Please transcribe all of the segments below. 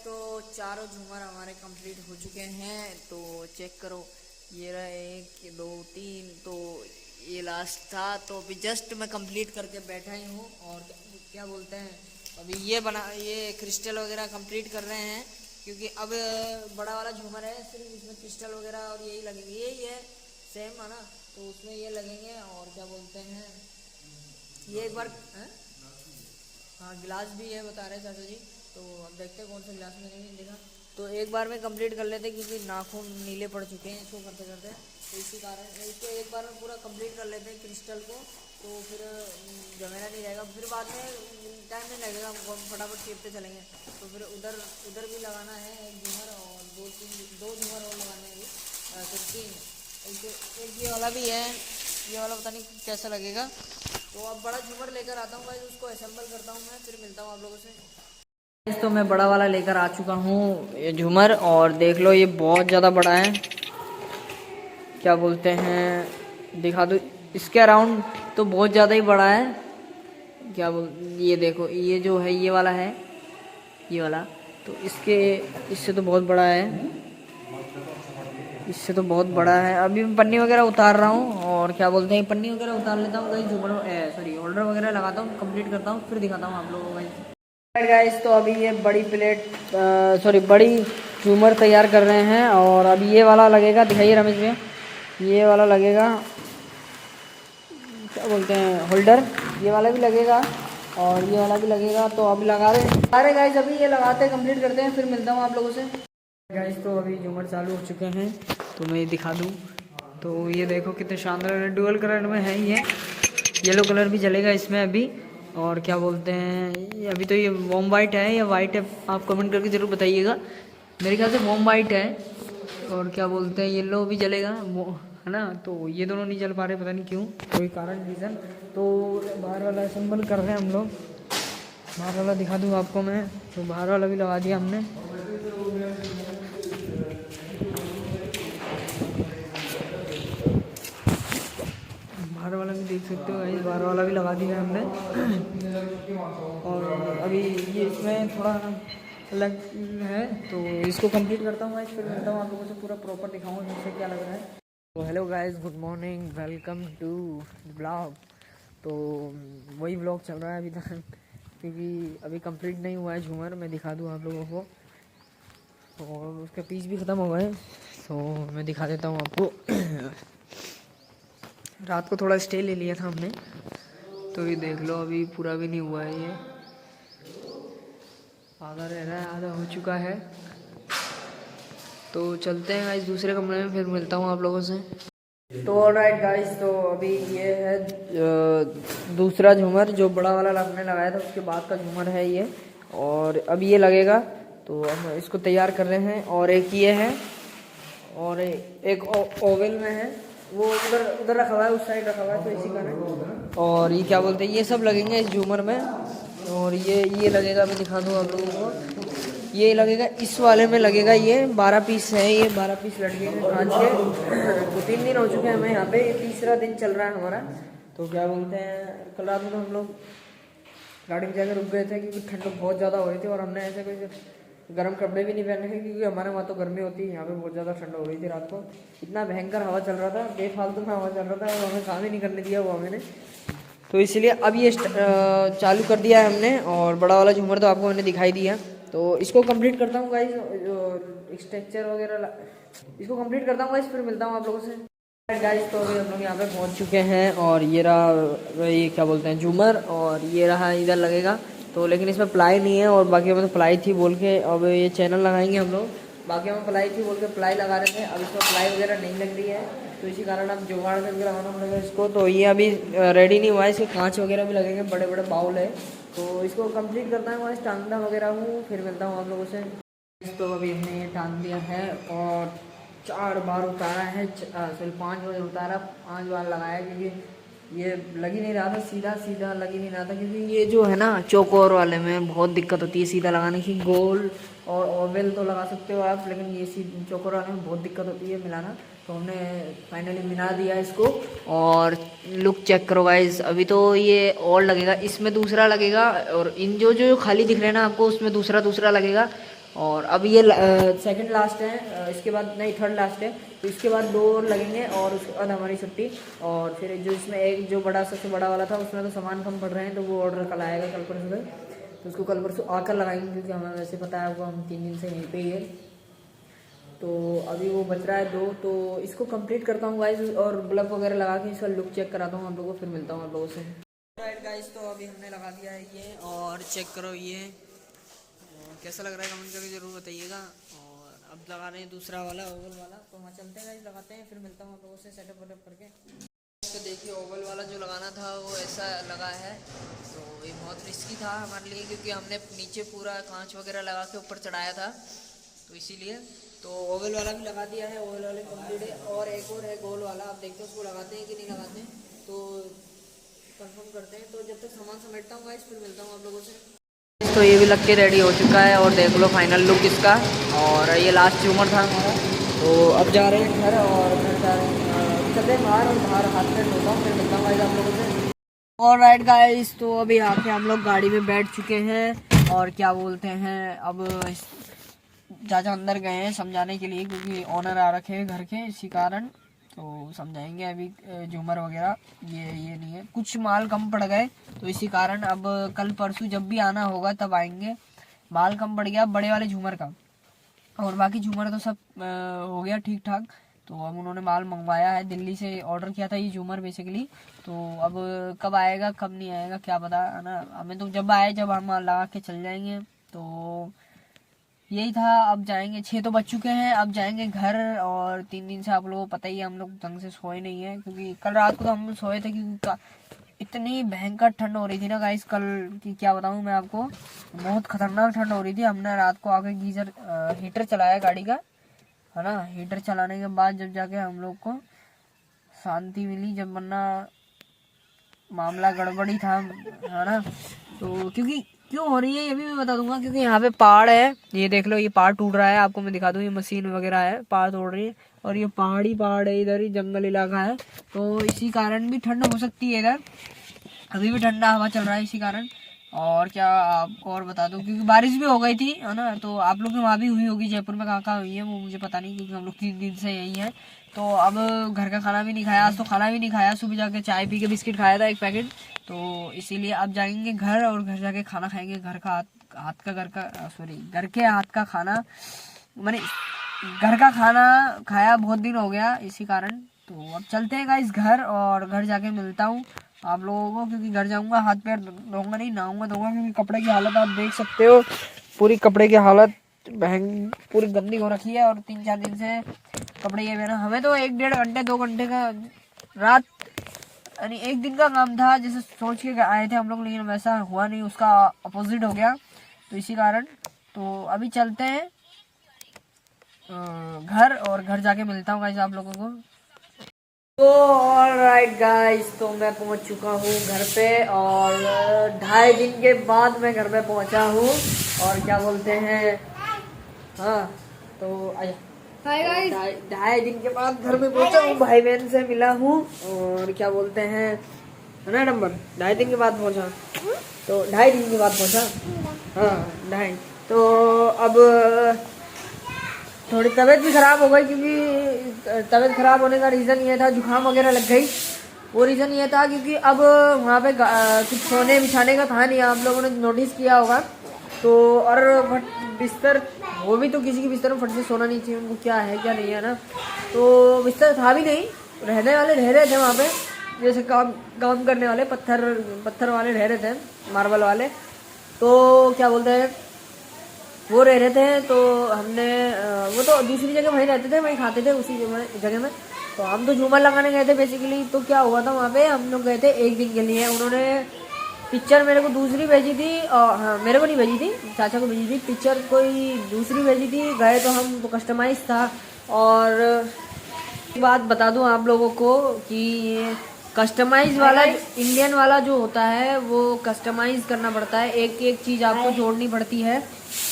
तो चारों झूमर हमारे कंप्लीट हो चुके हैं। तो चेक करो, ये रहा 1 2 3, तो ये लास्ट था। तो अभी जस्ट मैं कंप्लीट करके बैठा ही हूँ। और क्या बोलते हैं, अभी ये क्रिस्टल वगैरह कंप्लीट कर रहे हैं, क्योंकि अब बड़ा वाला झूमर है, सिर्फ इसमें क्रिस्टल वगैरह और यही लगेंगे, यही है सेम है ना। तो उसमें ये लगेंगे। और क्या बोलते हैं, ये एक बार हाँ गिलास भी है बता रहे चाचा जी। तो अब देखते हैं कौन सा गिलास में नहीं देखा। तो एक बार में कंप्लीट कर लेते, क्योंकि नाखून नीले पड़ चुके हैं इसको करते करते। तो इसी कारण इसको एक बार में पूरा कंप्लीट कर लेते हैं क्रिस्टल को। तो फिर झमेला नहीं रहेगा, फिर बाद में टाइम नहीं लगेगा, हम फटाफट चीपते चलेंगे। तो फिर उधर उधर भी लगाना है एक झूमर, और दो झूमर और लगाने हैं अभी, फिर 3। एक ये वाला भी है, ये वाला पता नहीं कैसा लगेगा। तो अब बड़ा झूमर लेकर आता हूँ भाई, उसको असेंबल करता हूँ मैं, फिर मिलता हूँ आप लोगों से। तो मैं बड़ा वाला लेकर आ चुका हूँ ये झूमर, और देख लो ये बहुत ज़्यादा बड़ा है। क्या बोलते हैं, दिखा दो इसके अराउंड, तो बहुत ज़्यादा ही बड़ा है। क्या बोल, ये देखो, ये जो है ये वाला है, ये वाला। तो इससे तो बहुत बड़ा है, इससे तो बहुत बड़ा है। अभी मैं पन्नी वगैरह उतार रहा हूँ, और क्या बोलते हैं, पन्नी वगैरह उतार लेता हूँ, कहीं झूमर सॉरी होल्डर वगैरह लगाता हूँ, कंप्लीट करता हूँ, फिर दिखाता हूँ आप लोगों को गाइस। तो अभी ये बड़ी प्लेट बड़ी झूमर तैयार कर रहे हैं। और अभी ये वाला लगेगा, दिखाइए रमेश भैया, ये वाला लगेगा, क्या बोलते हैं, होल्डर। ये वाला भी लगेगा और ये वाला भी लगेगा। तो अभी लगा रहे गाइस, अभी ये लगाते हैं, कंप्लीट करते हैं, फिर मिलता हूँ आप लोगों से गाइस। तो अभी झूमर चालू हो चुके हैं, तो मैं ये दिखा दूँ। तो ये देखो कितने शानदार डुअल कलर में है, ये येलो कलर भी चलेगा इसमें अभी। और क्या बोलते हैं, अभी तो ये वॉर्म वाइट है या वाइट है, आप कमेंट करके ज़रूर बताइएगा। मेरे ख्याल से वॉर्म वाइट है। और क्या बोलते हैं, येलो भी चलेगा वो, है ना। तो ये दोनों नहीं चल पा रहे, पता नहीं क्यों, कोई कारण रीज़न। तो बाहर वाला असेंबल कर रहे हैं हम लोग। बाहर वाला दिखा दूँ आपको मैं, तो बाहर वाला भी लगा दिया हमने। बाहर वाला भी देख सकते हो गाइस, बाहर वाला भी लगा दिया हमने। और अभी ये इसमें थोड़ा अलग है, तो इसको कंप्लीट करता हूँ गाइस, फिर मिलता हूँ आप लोगों से, पूरा प्रॉपर दिखाऊंगा इससे क्या लग रहा है। तो hello guys, good morning, welcome to blog. तो वही ब्लॉग चल रहा है अभी तक, क्योंकि अभी कंप्लीट नहीं हुआ है झूमर। मैं दिखा दूँ आप लोगों को, और उसका पीस भी ख़त्म हो गए, तो मैं दिखा देता हूँ आपको। रात को थोड़ा स्टे ले लिया था हमने, तो ये देख लो अभी पूरा भी नहीं हुआ है, ये आधा रह रहा है, आधा हो चुका है। तो चलते हैं गाइस दूसरे कमरे में, फिर मिलता हूँ आप लोगों से। तो ऑलराइट गाइस, तो अभी ये है दूसरा झूमर, जो बड़ा वाला आपने लगाया था उसके बाद का झूमर है ये। और अभी ये लगेगा, तो हम इसको तैयार कर रहे हैं। और एक ये है, और एक ओवल में है, वो उधर उधर रखा हुआ है, उस साइड रखा हुआ है, तो इसी का। और ये क्या बोलते हैं, ये सब लगेंगे इस झूमर में। और ये लगेगा, मैं दिखा दूँ आप लोगों को, ये लगेगा इस वाले में लगेगा। ये 12 पीस है, ये 12 पीस लटके हैं कांच के। 2-3 दिन हो चुके हैं हमें यहाँ पे, ये तीसरा दिन चल रहा है हमारा। तो क्या बोलते हैं, कल रात में तो हम लोग गाड़ी में जाकर रुक गए थे, क्योंकि ठंड बहुत ज़्यादा हो रही थी। और हमने ऐसे कोई गर्म कपड़े भी नहीं पहने थे, क्योंकि हमारे वहाँ तो गर्मी होती है, यहाँ पे बहुत ज़्यादा ठंड हो रही थी रात को। इतना भयंकर हवा चल रहा था, बेफालतू में हवा चल रहा था, और हमें काम ही नहीं करने दिया वो हमें। तो इसलिए अब ये चालू कर दिया है हमने। और बड़ा वाला झूमर तो आपको मैंने दिखाई दिया, तो इसको कंप्लीट करता हूँ गाइस, स्ट्रक्चर वगैरह इसको कंप्लीट करता हूँ गाइस, फिर मिलता हूँ आप लोगों से गाइस। तो अभी हम लोग यहाँ पे पहुँच चुके हैं, और ये रहा, ये क्या बोलते हैं, झूमर। और ये रहा इधर लगेगा, तो लेकिन इसमें प्लाई नहीं है, और बाकी हमें तो प्लाई थी बोल के, अब ये चैनल लगाएंगे हम लोग। बाकी हमें प्लाई थी बोल के प्लाई लगा रहे थे, अब इसमें प्लाई वगैरह नहीं लग रही है, तो इसी कारण अब जुगाड़ करके लगाना पड़ेगा इसको। तो ये अभी रेडी नहीं हुआ है, इसके कांच वगैरह भी लगेंगे, बड़े बड़े बाउल है। तो इसको कंप्लीट करना है, वहाँ टांगना वगैरह हूँ, फिर मिलता हूँ आप लोगों से। तो अभी हमने ये टांग दिया है, और 4 बार उतारा है, सॉरी 5 बार उतारा, 5 बार लगाया, क्योंकि ये लग ही नहीं रहा था, सीधा सीधा लग ही नहीं रहा था। क्योंकि ये जो है ना, चौकोर वाले में बहुत दिक्कत होती है सीधा लगाने की। गोल और ओवल तो लगा सकते हो आप, लेकिन ये चौकोर वाले में बहुत दिक्कत होती है मिलाना। तो हमने फाइनली बना दिया इसको। और लुक चेक करो गाइस, अभी तो ये और लगेगा, इसमें दूसरा लगेगा और इन जो जो खाली दिख रहे हैं ना आपको उसमें दूसरा दूसरा लगेगा। और अब ये सेकंड लास्ट है, इसके बाद नहीं थर्ड लास्ट है, तो इसके बाद 2 और लगेंगे और उसके बाद हमारी छुट्टी। और फिर जो इसमें एक जो बड़ा सबसे बड़ा वाला था उसमें तो सामान कम पड़ रहे हैं, तो वो ऑर्डर कल आएगा, कल परसों तक। तो उसको कल परसों आकर लगाएंगे, क्योंकि हमें वैसे पता है आपको हम 3 दिन से यहीं पे ही है। तो अभी वो बच रहा है 2, तो इसको कंप्लीट करता हूँ गाइस और बल्ब वगैरह लगा के इसका लुक चेक कराता हूँ आप लोगों को, फिर मिलता हूँ आप लोगों से। राइट गाइस, तो अभी हमने लगा दिया है ये, और चेक करो ये कैसा लग रहा है कमेंट करके जरूर बताइएगा। और अब लगा रहे हैं दूसरा वाला ओवल वाला, तो वहाँ चलते हैं गाइस लगाते हैं, फिर मिलता हूँ आप लोगों से सेटअप वेटअप करके। तो देखिए ओवल वाला जो लगाना था वो ऐसा लगा है, तो ये बहुत रिस्की था हमारे लिए, क्योंकि हमने नीचे पूरा कांच वगैरह लगा के ऊपर चढ़ाया था, तो इसीलिए। तो ओवल वाला भी लगा दिया है, ओवल वाले कंप्लीट है, और एक और है गोल वाला, आप देखते हो उसको लगाते हैं कि नहीं लगाते हैं, तो कंफर्म करते हैं। तो जब तक सामान समेटता हूँ गाइस फिर मिलता हूँ आप लोगों से। तो ये भी लग के रेडी हो चुका है और देख लो फाइनल लुक इसका। और ये लास्ट झूमर था हमारा, तो अब जा रहे हैं घर, और घर जा रहे हैं चलते बाहर, और बाहर हाथ पैर धोता हूँ, फिर मिलता हूँ आप लोगों से। और राइट गाइस, तो अभी आके हम लोग गाड़ी में बैठ चुके हैं, और क्या बोलते हैं अब चाचा अंदर गए हैं समझाने के लिए, क्योंकि ऑनर आ रखे हैं घर के, इसी कारण तो समझाएंगे अभी। झूमर वगैरह ये नहीं है, कुछ माल कम पड़ गए, तो इसी कारण अब कल परसों जब भी आना होगा तब आएंगे। माल कम पड़ गया बड़े वाले झूमर का, और बाकी झूमर तो सब हो गया ठीक ठाक। तो अब उन्होंने माल मंगवाया है, दिल्ली से ऑर्डर किया था ये झूमर बेसिकली। तो अब कब आएगा कब नहीं आएगा क्या पता है ना, हमें तो जब आए जब हम लगा के चल जाएंगे। तो यही था, अब जाएंगे, 6 तो बज चुके हैं, अब जाएंगे घर। और 3 दिन से आप लोगों को पता ही है हम लोग ढंग से सोए नहीं है, क्योंकि कल रात को तो हम सोए थे, क्योंकि इतनी भयंकर ठंड हो रही थी ना गाइस कल की, क्या बताऊं मैं आपको, बहुत खतरनाक ठंड हो रही थी। हमने रात को आके गीजर हीटर चलाया गाड़ी का, है ना, हीटर चलाने के बाद जब जाके हम लोग को शांति मिली, जब वरना मामला गड़बड़ी था, है ना। तो क्योंकि क्यों हो रही है ये भी मैं बता दूंगा, क्योंकि यहाँ पे पहाड़ है, ये देख लो, ये पहाड़ टूट रहा है, आपको मैं दिखा दूं, ये मशीन वगैरह है, पहाड़ तोड़ रही है, और ये पहाड़ ही पहाड़ है, इधर ही जंगल इलाका है, तो इसी कारण भी ठंड हो सकती है इधर, अभी भी ठंडा हवा चल रहा है इसी कारण। और क्या आप और बता दो, क्योंकि बारिश भी हो गई थी, है ना, तो आप लोग के वहाँ भी हुई होगी, जयपुर में कहाँ कहाँ हुई है वो मुझे पता नहीं, क्योंकि हम लोग 3 दिन से यही है। तो अब घर का खाना भी नहीं खाया आज, तो खाना भी नहीं खाया, सुबह जाके चाय पी के बिस्किट खाया था 1 पैकेट, तो इसीलिए अब जाएंगे घर, और घर जाके खाना खाएंगे, घर का घर के हाथ का खाना, मैंने घर का खाना खाया बहुत दिन हो गया, इसी कारण। तो अब चलते हैं गाइस घर, और घर जाके मिलता हूँ आप लोगों को, क्योंकि घर जाऊंगा हाथ पैर धोऊंगा नहीं, नहाऊंगा धोऊंगा, क्योंकि कपड़े की हालत आप देख सकते हो, पूरी कपड़े की हालत पूरी गंदी हो रखी है, और 3-4 दिन से कपड़े ये पहना। हमें तो 1-1.5 घंटे 2 घंटे का रात यानी 1 दिन का काम था, जैसे सोच के आए थे हम लोग, लेकिन वैसा हुआ नहीं, उसका अपोजिट हो गया, तो इसी कारण। तो अभी चलते हैं घर, और घर जाके मिलता हूँ गाइस आप लोगों को। तो ऑलराइट गाइस, तो मैं पहुंच चुका हूँ घर पे, और 2.5 दिन के बाद मैं घर पे पहुंचा हूँ, और क्या बोलते हैं, हाँ तो हाय गाइस, 2.5 दिन के बाद घर में पहुंचा हूँ, भाई बहन से मिला हूँ, और क्या बोलते हैं, है ना नंबर 2.5 दिन के बाद पहुंचा, तो 2.5 दिन के बाद पहुंचा, हाँ 2.5। तो अब थोड़ी तबीयत भी ख़राब हो गई, क्योंकि तबीयत ख़राब होने का रीज़न ये था, जुकाम वगैरह लग गई, वो रीज़न ये था क्योंकि अब वहाँ पे कुछ सोने बिछाने का था नहीं, आप लोगों ने नोटिस किया होगा। तो और बिस्तर, वो भी तो किसी के बिस्तर में फट से सोना नहीं चाहिए, उनको क्या है क्या नहीं है ना, तो बिस्तर था भी नहीं, रहने वाले रह रहे थे वहाँ पे, जैसे काम करने वाले पत्थर वाले रह रहे थे, मार्बल वाले, तो क्या बोलते हैं, वो रह रहे थे। तो हमने वो तो दूसरी जगह वहीं रहते थे, वहीं खाते थे उसी जगह में, तो हम तो झूमर लगाने गए थे बेसिकली। तो क्या हुआ था वहाँ पे, हम लोग गए थे 1 दिन के लिए, उन्होंने पिक्चर मेरे को दूसरी भेजी थी, और हाँ मेरे को नहीं भेजी थी, चाचा को भेजी थी पिक्चर, कोई दूसरी भेजी थी, गए तो हम तो कस्टमाइज था। और बात बता दूं आप लोगों को कि कस्टमाइज वाला इंडियन वाला जो होता है वो कस्टमाइज करना पड़ता है, एक एक चीज़ आपको जोड़नी पड़ती है।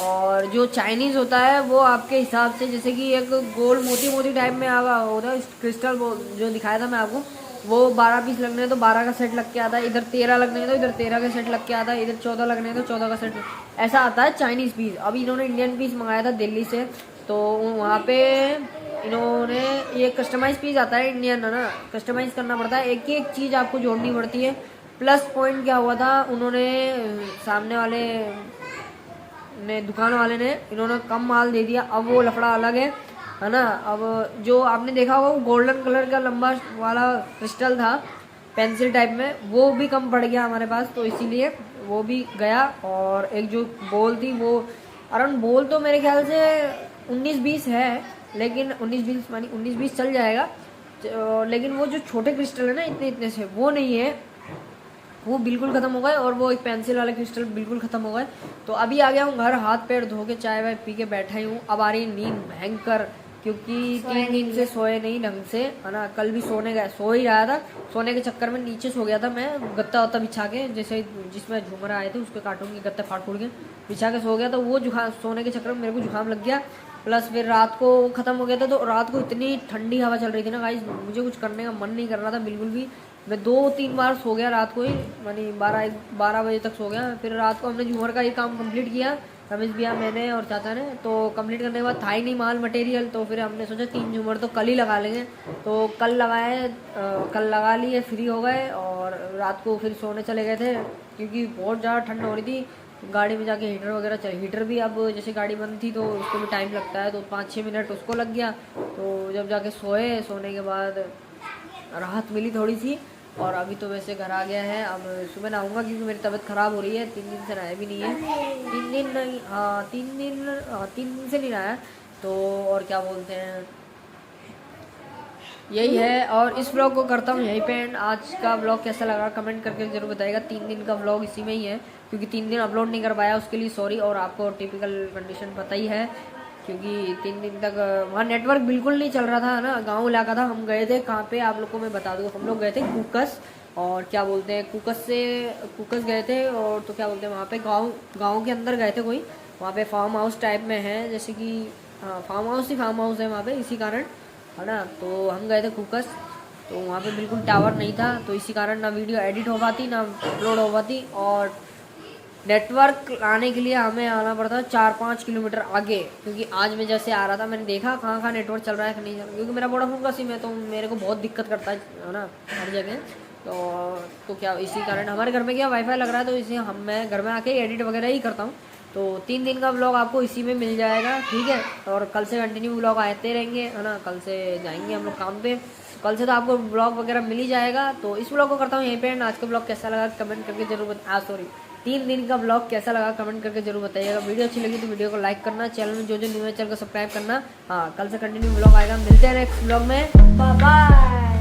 और जो चाइनीज़ होता है वो आपके हिसाब से, जैसे कि एक गोल मोती मोती टाइप में आगा होता है क्रिस्टल, वो जो दिखाया था मैं आपको, वो 12 पीस लगने हैं तो 12 का सेट लग के आता है, इधर 13 लगने हैं तो इधर 13 का सेट लग के आता है, इधर 14 लगने हैं तो 14 का सेट, ऐसा आता है चाइनीज़ पीस। अभी इन्होंने इंडियन पीस मंगाया था दिल्ली से, तो वहाँ पे इन्होंने ये कस्टमाइज पीस आता है इंडियन, है ना, कस्टमाइज करना पड़ता है, एक एक चीज़ आपको जोड़नी पड़ती है। प्लस पॉइंट क्या हुआ था, उन्होंने सामने वाले ने, दुकान वाले ने, इन्होंने कम माल दे दिया। अब वो लफड़ा अलग है ना। अब जो आपने देखा होगा वो गोल्डन कलर का लंबा वाला क्रिस्टल था पेंसिल टाइप में, वो भी कम पड़ गया हमारे पास, तो इसीलिए वो भी गया। और एक जो बॉल थी वो अराउंड, बॉल तो मेरे ख्याल से 19-20 है, लेकिन 19-20 चल जाएगा, लेकिन वो जो छोटे क्रिस्टल है ना इतने इतने से, वो नहीं है, वो बिल्कुल ख़त्म हो गए। और वो एक पेंसिल वाले क्रिस्टल बिल्कुल ख़त्म हो गए। तो अभी आ गया हूँ घर, हाथ पैर धो के चाय वाय पी के बैठा ही हूँ। अब आ रही नींद भयंकर, क्योंकि 3 दिन से सोए नहीं ढंग से, है ना। कल भी सोने गए, सो ही रहा था, सोने के चक्कर में नीचे सो गया था मैं, गत्ता वत्ता बिछा के, जैसे जिसमें झूमर आए थे उसके कार्टून के गत्ते फाड़ फूड़ के बिछा के सो गया। तो वो जुकाम, सोने के चक्कर में मेरे को जुकाम लग गया, प्लस फिर रात को ख़त्म हो गया था। तो रात को इतनी ठंडी हवा चल रही थी ना गाइस, मुझे कुछ करने का मन नहीं कर रहा था बिल्कुल भी। मैं 2-3 बार सो गया रात को ही, यानी 12 बजे तक सो गया। फिर रात को हमने झूमर का ये काम कंप्लीट किया, रमेश भैया, मैंने और चाचा ने। तो कंप्लीट करने के बाद था ही नहीं माल मटेरियल, तो फिर हमने सोचा 3 झूमर तो कल ही लगा लेंगे। तो कल लगाए, कल लगा लिए, फ्री हो गए, और रात को फिर सोने चले गए थे, क्योंकि बहुत ज़्यादा ठंड हो रही थी। गाड़ी में जाके हीटर वगैरह चाहिए, हीटर भी अब जैसे गाड़ी बंद थी तो उसको भी टाइम लगता है, तो 5-6 मिनट उसको लग गया। तो जब जाके सोए, सोने के बाद राहत मिली थोड़ी सी। और अभी तो वैसे घर आ गया है, अब सुबह नहाऊंगा क्योंकि मेरी तबीयत ख़राब हो रही है, 3 दिन से नहाया भी नहीं है, 3 दिन नहीं, हाँ 3 दिन से नहीं नहाया। तो और क्या बोलते हैं, यही है। और इस ब्लॉग को करता हूँ यहीं पे एंड। आज का ब्लॉग कैसा लगा कमेंट करके ज़रूर बताइएगा। 3 दिन का ब्लॉग इसी में ही है, क्योंकि 3 दिन अपलोड नहीं कर पाया, उसके लिए सॉरी। और आपको टिपिकल कंडीशन पता ही है, क्योंकि 3 दिन तक वहाँ नेटवर्क बिल्कुल नहीं चल रहा था ना, गांव इलाका था। हम गए थे कहाँ पे, आप लोग को मैं बता दूँ, हम लोग गए थे कुकस, और क्या बोलते हैं कुकस गए थे। और तो क्या बोलते हैं, वहाँ पे गाँव के अंदर गए थे कोई, वहाँ पे फार्म हाउस टाइप में है, जैसे कि हाँ फार्म हाउस है वहाँ पे, इसी कारण, है ना। तो हम गए थे कुकस, तो वहाँ पे बिल्कुल टावर नहीं था, तो इसी कारण ना वीडियो एडिट हो पाती, ना अपलोड हो पाती। और नेटवर्क लाने के लिए हमें आना पड़ता 4-5 किलोमीटर आगे, क्योंकि आज मैं जैसे आ रहा था मैंने देखा कहाँ कहाँ नेटवर्क चल रहा है, नहीं चल रहा, क्योंकि मेरा वोडाफोन का सिम है, तो मेरे को बहुत दिक्कत करता है ना हर जगह। तो क्या इसी कारण हमारे घर में क्या वाईफाई लग रहा है, तो इसे मैं घर में आके एडिट वगैरह ही करता हूँ। तो 3 दिन का ब्लॉग आपको इसी में मिल जाएगा, ठीक है। और कल से कंटिन्यू ब्लॉग आते रहेंगे, है ना। कल से जाएंगे हम लोग काम पे, कल से तो आपको ब्लॉग वगैरह मिल ही जाएगा। तो इस ब्लॉग को करता हूँ यहीं पे एंड। आज का ब्लॉग कैसा लगा कमेंट करके जरूर सॉरी 3 दिन का ब्लॉग कैसा लगा कमेंट करके जरूर बताइएगा। वीडियो अच्छी लगी तो वीडियो को लाइक करना, चैनल में जो न्यू है चैनल को सब्सक्राइब करना। हाँ, कल से कंटिन्यू ब्लॉग आएगा, मिलते हैं नेक्स्ट ब्लॉग में, बाय बाय।